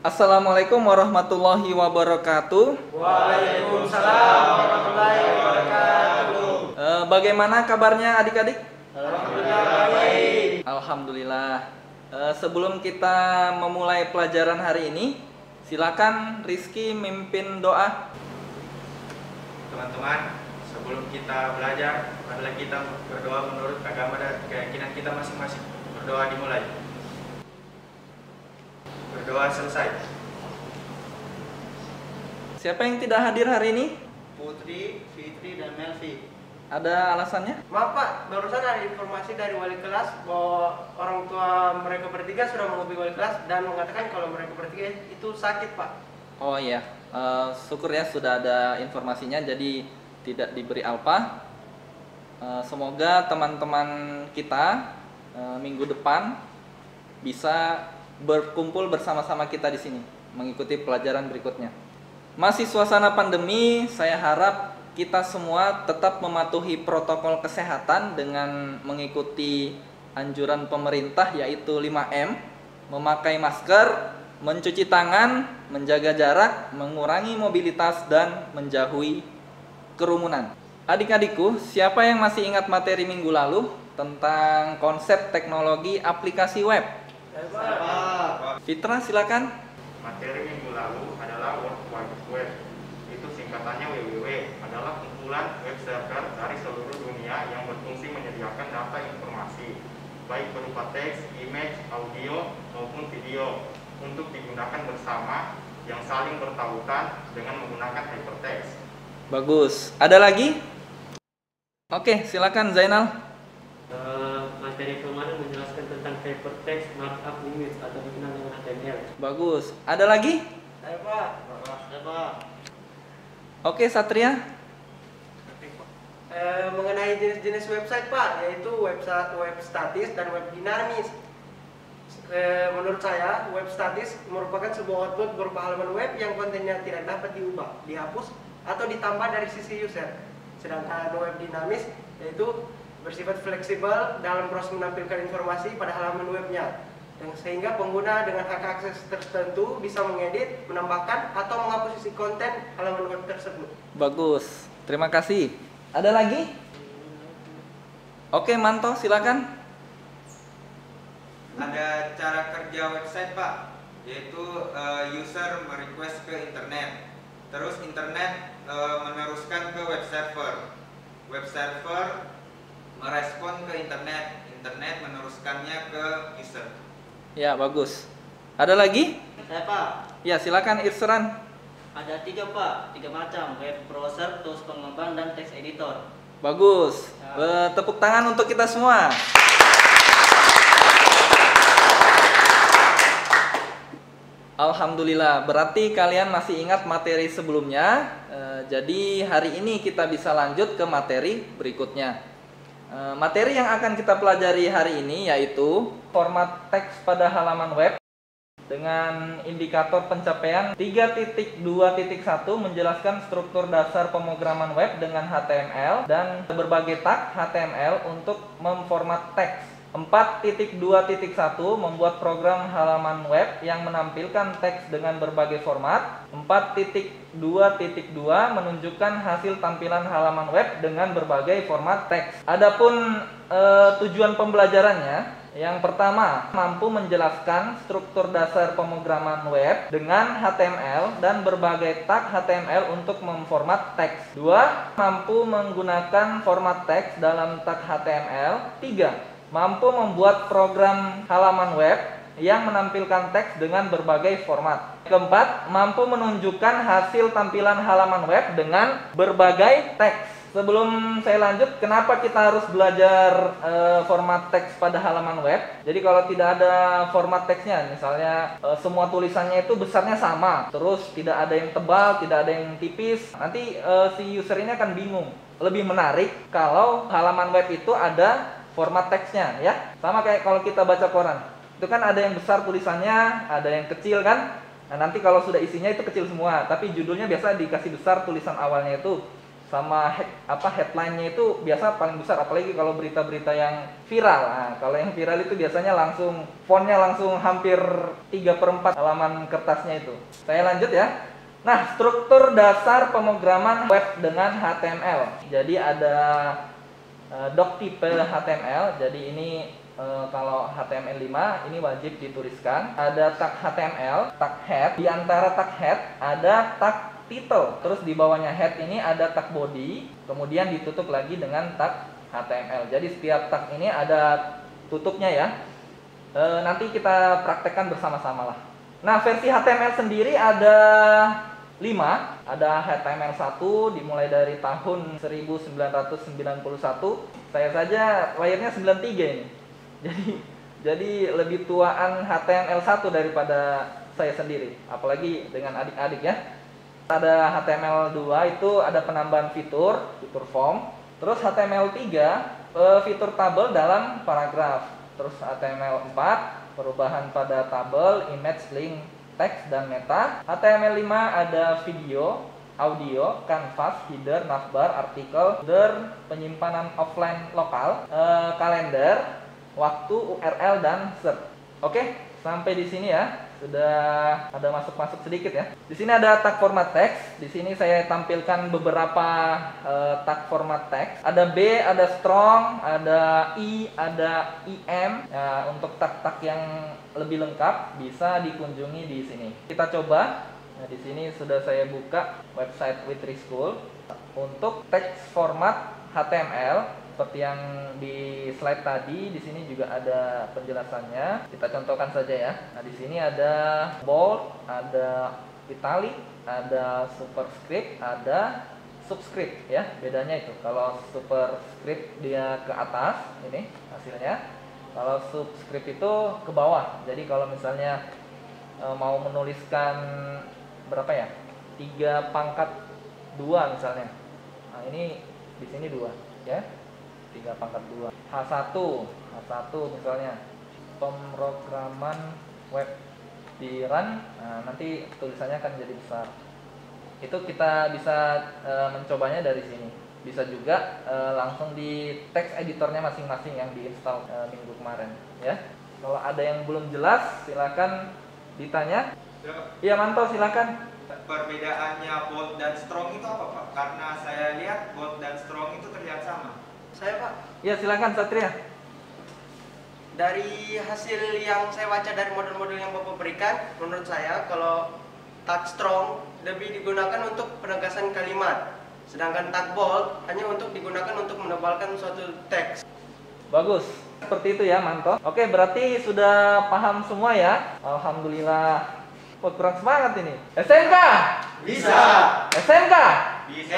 Assalamualaikum warahmatullahi wabarakatuh. Waalaikumsalam warahmatullahi wabarakatuh. Bagaimana kabarnya adik-adik? Alhamdulillah baik. Alhamdulillah. Sebelum kita memulai pelajaran hari ini, silakan Rizky mimpin doa. Teman-teman, sebelum kita belajar, marilah kita berdoa menurut agama dan keyakinan kita masing-masing. Berdoa dimulai. Berdoa selesai. Siapa yang tidak hadir hari ini? Putri, Fitri, dan Melvi. Ada alasannya? Maaf Pak, barusan ada informasi dari wali kelas bahwa orang tua mereka bertiga sudah menghubungi wali kelas dan mengatakan kalau mereka bertiga itu sakit Pak. Oh iya, syukur ya sudah ada informasinya, jadi tidak diberi alpa. Semoga teman-teman kita minggu depan bisa berkumpul bersama-sama kita di sini mengikuti pelajaran berikutnya. Masih suasana pandemi, saya harap kita semua tetap mematuhi protokol kesehatan dengan mengikuti anjuran pemerintah yaitu 5M, memakai masker, mencuci tangan, menjaga jarak, mengurangi mobilitas dan menjauhi kerumunan. Adik-adikku, siapa yang masih ingat materi minggu lalu tentang konsep teknologi aplikasi web? Fitra, silakan. Materi minggu lalu adalah World Wide Web. Itu singkatannya WWW, adalah kumpulan web server dari seluruh dunia yang berfungsi menyediakan data informasi, baik berupa teks, image, audio, maupun video, untuk digunakan bersama yang saling bertautan dengan menggunakan hypertext. Bagus. Ada lagi? Oke, silakan Zainal. Materi kemarin menjelaskan tentang hypertext markup language atau dikenal dengan HTML. Bagus. Ada lagi? Saya Pak. Oke, Satria. Mengenai jenis-jenis website Pak, yaitu website web statis dan web dinamis. Menurut saya, web statis merupakan sebuah output berupa halaman web yang kontennya tidak dapat diubah, dihapus, atau ditambah dari sisi user. Sedangkan web dinamis yaitu bersifat fleksibel dalam proses menampilkan informasi pada halaman webnya, sehingga pengguna dengan hak akses tertentu bisa mengedit, menambahkan, atau menghapus isi konten halaman web tersebut. Bagus. Terima kasih. Ada lagi? Oke, Manto, silakan. Ada cara kerja website Pak, yaitu user merequest ke internet, terus internet meneruskan ke web server merespon ke internet, internet meneruskannya ke user. Ya, bagus. Ada lagi? Saya Pak, Ya, silakan Irseran. ada tiga macam, web browser, tools pengembang, dan text editor. Bagus. Tepuk tangan untuk kita semua. Alhamdulillah, berarti kalian masih ingat materi sebelumnya. Jadi hari ini kita bisa lanjut ke materi berikutnya. Materi yang akan kita pelajari hari ini yaitu format teks pada halaman web dengan indikator pencapaian 3.2.1 menjelaskan struktur dasar pemrograman web dengan HTML dan berbagai tag HTML untuk memformat teks. 4.2.1 membuat program halaman web yang menampilkan teks dengan berbagai format. 4.2.2 menunjukkan hasil tampilan halaman web dengan berbagai format teks. Adapun tujuan pembelajarannya, yang pertama, mampu menjelaskan struktur dasar pemrograman web dengan HTML dan berbagai tag HTML untuk memformat teks. 2. Mampu menggunakan format teks dalam tag HTML. 3. Mampu membuat program halaman web yang menampilkan teks dengan berbagai format. Keempat, mampu menunjukkan hasil tampilan halaman web dengan berbagai teks. Sebelum saya lanjut, kenapa kita harus belajar format teks pada halaman web? Jadi kalau tidak ada format teksnya, misalnya semua tulisannya itu besarnya sama, terus tidak ada yang tebal, tidak ada yang tipis, nanti si user ini akan bingung. Lebih menarik kalau halaman web itu ada format teksnya, ya. Sama kayak kalau kita baca koran. Itu kan ada yang besar tulisannya, ada yang kecil kan? Nah, nanti kalau sudah isinya itu kecil semua, tapi judulnya biasa dikasih besar tulisan awalnya itu. sama headline-nya itu biasa paling besar, apalagi kalau berita-berita yang viral. Nah, kalau yang viral itu biasanya langsung fontnya langsung hampir 3/4 halaman kertasnya itu. Saya lanjut ya. Nah, struktur dasar pemrograman web dengan HTML. Jadi ada doc type HTML. Jadi ini kalau HTML5 ini wajib dituliskan. Ada tag HTML, tag head. Di antara tag head ada tag title, terus di bawahnya head ini ada tag body, kemudian ditutup lagi dengan tag HTML. Jadi setiap tag ini ada tutupnya ya. Nanti kita praktekkan bersama-sama lah. Nah, versi HTML sendiri ada 5. Ada HTML1 dimulai dari tahun 1991. Saya saja lahirnya 93 ini. Jadi lebih tuaan HTML1 daripada saya sendiri, apalagi dengan adik-adik ya. Ada HTML2 itu ada penambahan fitur form. Terus HTML3 fitur tabel dalam paragraf. Terus HTML4 perubahan pada tabel, image, link, teks, dan meta. HTML5 ada video, audio, canvas, header, navbar, artikel, header, penyimpanan offline lokal, kalender, waktu, URL, dan search. Oke, sampai di sini ya. Sudah ada masuk sedikit ya. Di sini ada tag format teks. Di sini saya tampilkan beberapa tag format teks. Ada B, ada strong, ada I, ada IM. Ya, untuk tag-tag yang lebih lengkap bisa dikunjungi di sini. Kita coba. Nah, di sini sudah saya buka website Witri School. Untuk teks format HTML seperti yang di slide tadi, di sini juga ada penjelasannya. Kita contohkan saja ya. Nah, di sini ada bold, ada italic, ada superscript, ada subscript ya. Bedanya itu. Kalau superscript dia ke atas, ini hasilnya. Kalau subscript itu ke bawah. Jadi kalau misalnya mau menuliskan berapa ya? 3/2 misalnya. Nah, ini di sini 2 ya. 3/2. H1 misalnya pemrograman web di run. Nah, nanti tulisannya akan jadi besar. Itu kita bisa mencobanya dari sini. Bisa juga langsung di text editornya masing-masing yang diinstal minggu kemarin ya. Kalau ada yang belum jelas silakan ditanya. Iya, Manto, silakan. Perbedaannya bold dan strong itu apa, Pak? Karena saya lihat bold dan strong itu terlihat sama. Saya Pak, Iya, silakan Satria. dari hasil yang saya baca dari model-model yang Bapak berikan, menurut saya kalau tag strong lebih digunakan untuk penegasan kalimat, sedangkan tag bold hanya untuk digunakan untuk menebalkan suatu teks. Bagus. Seperti itu ya, Manto. Oke, berarti sudah paham semua ya. Alhamdulillah. Kok kurang semangat ini? SMK? Bisa. SMK? Bisa.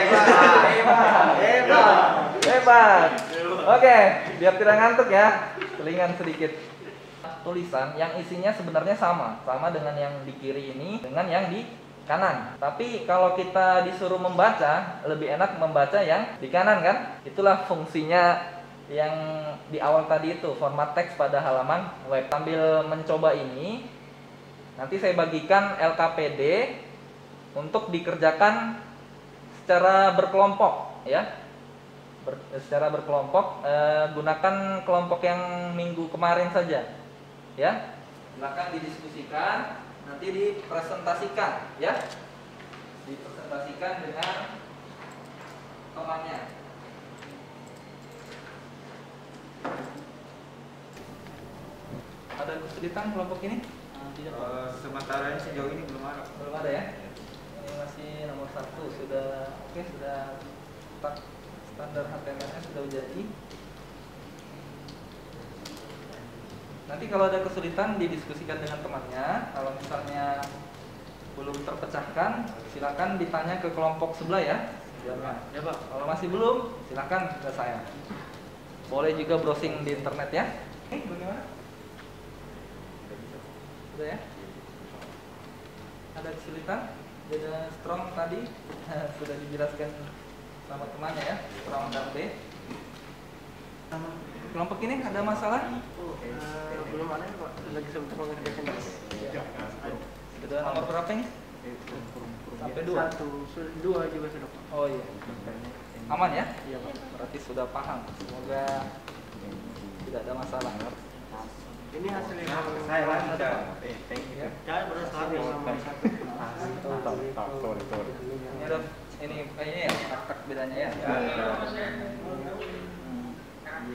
Hebat. Oke, biar tidak ngantuk ya. Selingan sedikit. Tulisan yang isinya sebenarnya sama dengan yang di kiri ini dengan yang di kanan. Tapi kalau kita disuruh membaca, lebih enak membaca yang di kanan kan? Itulah fungsinya yang di awal tadi itu, format teks pada halaman web. Sambil mencoba ini, nanti saya bagikan LKPD untuk dikerjakan secara berkelompok ya. Secara berkelompok, gunakan kelompok yang minggu kemarin saja ya. Silakan didiskusikan, nanti dipresentasikan ya. Dipresentasikan dengan temannya. Ada kesulitan kelompok ini? Sementara ini sejauh ini belum ada. Belum ada ya? Ini masih nomor 1, sudah oke, sudah standar HTML-nya sudah jadi. Nanti kalau ada kesulitan didiskusikan dengan temannya. Kalau misalnya belum terpecahkan, silakan ditanya ke kelompok sebelah ya. Ya Pak. Kalau masih belum, silakan ke saya. Boleh juga browsing di internet ya. Bagaimana? Sudah ya? Ada kesulitan? Ada strong tadi sudah dijelaskan sama temannya ya, strong dan B. Kelompok ini ada masalah? Belum ada Pak, lagi sebentar mengerjakan. Sudah nomor berapa ini? Sampai 2. 2 juga sudah. Oh iya. Aman ya? Iya, Pak. Berarti sudah paham. Semoga tidak ada masalah. Ini hasilnya Saya lancar. Ya, berdasarkan yang nomor 1. Ini ada ini ya tak bedanya ya.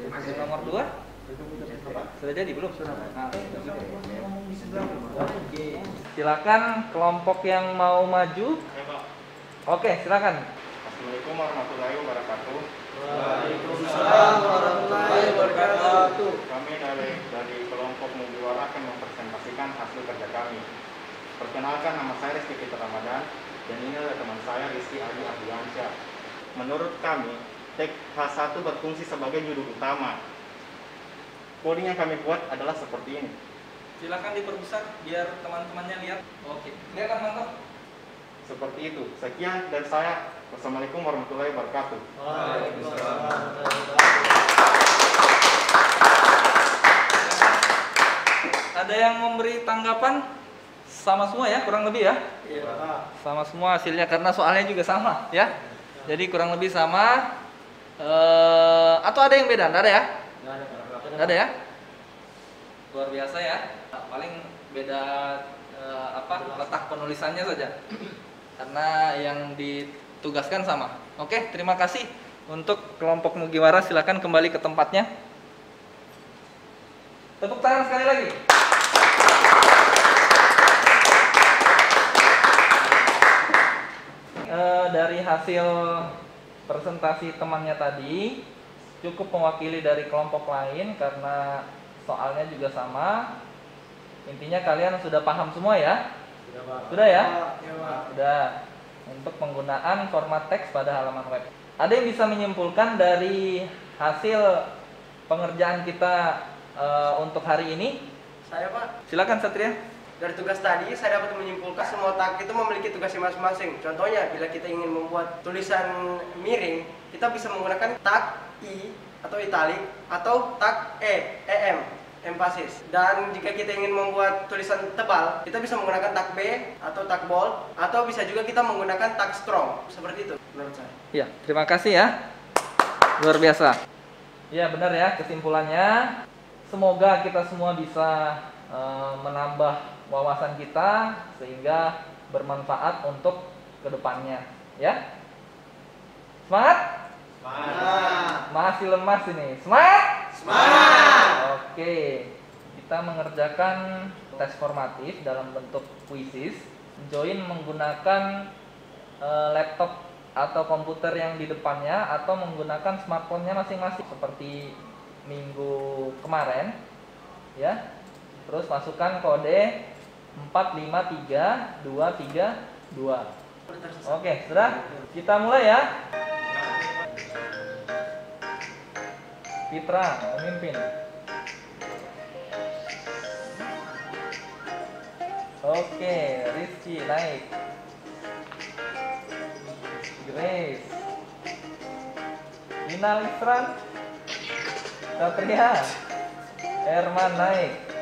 Untuk nomor 2 sudah jadi belum? Sudah. Oke. Silakan kelompok yang mau maju. Ya, Pak. Oke, silakan. Assalamualaikum warahmatullahi wabarakatuh. Waalaikumsalam warahmatullahi wabarakatuh. Kami dari kelompok Mugiwara akan mempresentasikan hasil kerja kami. Perkenalkan, nama saya Rizky Fitra Ramadan dan ini adalah teman saya Rizky Adi Ardiansyah. Menurut kami, tag H1 berfungsi sebagai judul utama. Coding yang kami buat adalah seperti ini. Silakan diperbesar biar teman-temannya lihat. Oke. Kelihatan mantap? Seperti itu. Sekian dari saya. Wassalamualaikum warahmatullahi wabarakatuh. Ada yang memberi tanggapan? Sama semua ya, kurang lebih ya? Iya, Pak. Sama semua hasilnya karena soalnya juga sama ya. Jadi kurang lebih sama. Atau ada yang beda? Nggak ada ya? Nggak ada ya? Luar biasa ya. Paling beda letak penulisannya saja. Karena yang ditugaskan sama. Oke, terima kasih untuk kelompok Mugiwara. Silakan kembali ke tempatnya. Tepuk tangan sekali lagi. Dari hasil presentasi temannya tadi cukup mewakili dari kelompok lain karena soalnya juga sama. Intinya kalian sudah paham semua ya? Sudah ya? Sudah. Untuk penggunaan format teks pada halaman web. Ada yang bisa menyimpulkan dari hasil pengerjaan kita untuk hari ini? Saya, Pak. Silakan Satria. Dari tugas tadi, saya dapat menyimpulkan semua tag itu memiliki tugasnya masing-masing. Contohnya, bila kita ingin membuat tulisan miring, kita bisa menggunakan tag I atau italic atau tag EM, emphasis. Dan jika kita ingin membuat tulisan tebal, kita bisa menggunakan tag B atau tag bold, atau bisa juga kita menggunakan tag strong. Seperti itu menurut saya. Ya, terima kasih ya. Luar biasa. Ya, benar ya kesimpulannya. Semoga kita semua bisa menambah wawasan kita sehingga bermanfaat untuk kedepannya. Ya, semangat? Semangat. Masih lemas ini. Semangat? Semangat. Oke, kita mengerjakan tes formatif dalam bentuk kuisis. Join menggunakan laptop atau komputer yang di depannya atau menggunakan smartphone-nya masing-masing seperti minggu kemarin. Ya. Terus masukkan kode 453232. Oke, sudah? Kita mulai ya. Fitra memimpin. Oke, Rizky naik. Grace. Inal Isran. Satria. Herman naik.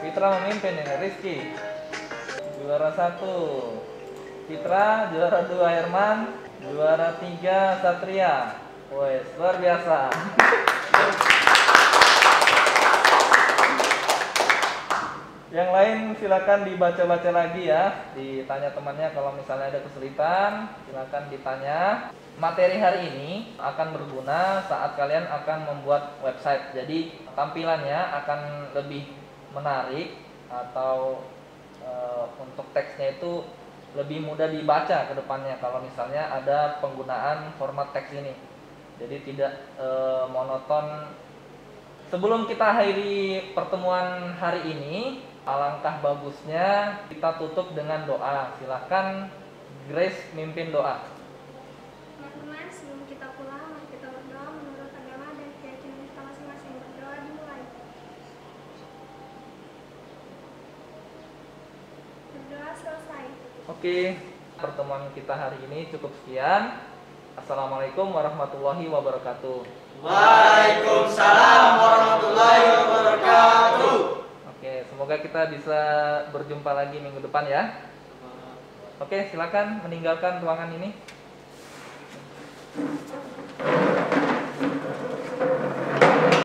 Fitra memimpin ini. Rizky juara 1, Fitra juara 2, Herman juara 3, Satria. Wes, luar biasa. Yang lain silakan dibaca-baca lagi ya, ditanya temannya kalau misalnya ada kesulitan, silakan ditanya. Materi hari ini akan berguna saat kalian akan membuat website. Jadi tampilannya akan lebih menarik atau untuk teksnya itu lebih mudah dibaca ke depannya kalau misalnya ada penggunaan format teks ini. Jadi tidak monoton. Sebelum kita akhiri pertemuan hari ini, alangkah bagusnya kita tutup dengan doa. Silakan Grace mimpin doa. Teman-teman, sebelum kita pulang, mari kita berdoa menurut agama dan keyakinan kita masing-masing. Berdoa dimulai. Berdoa selesai. Oke, pertemuan kita hari ini cukup sekian. Assalamualaikum warahmatullahi wabarakatuh. Waalaikumsalam warahmatullahi wabarakatuh. Semoga kita bisa berjumpa lagi minggu depan ya. Oke, silakan meninggalkan ruangan ini.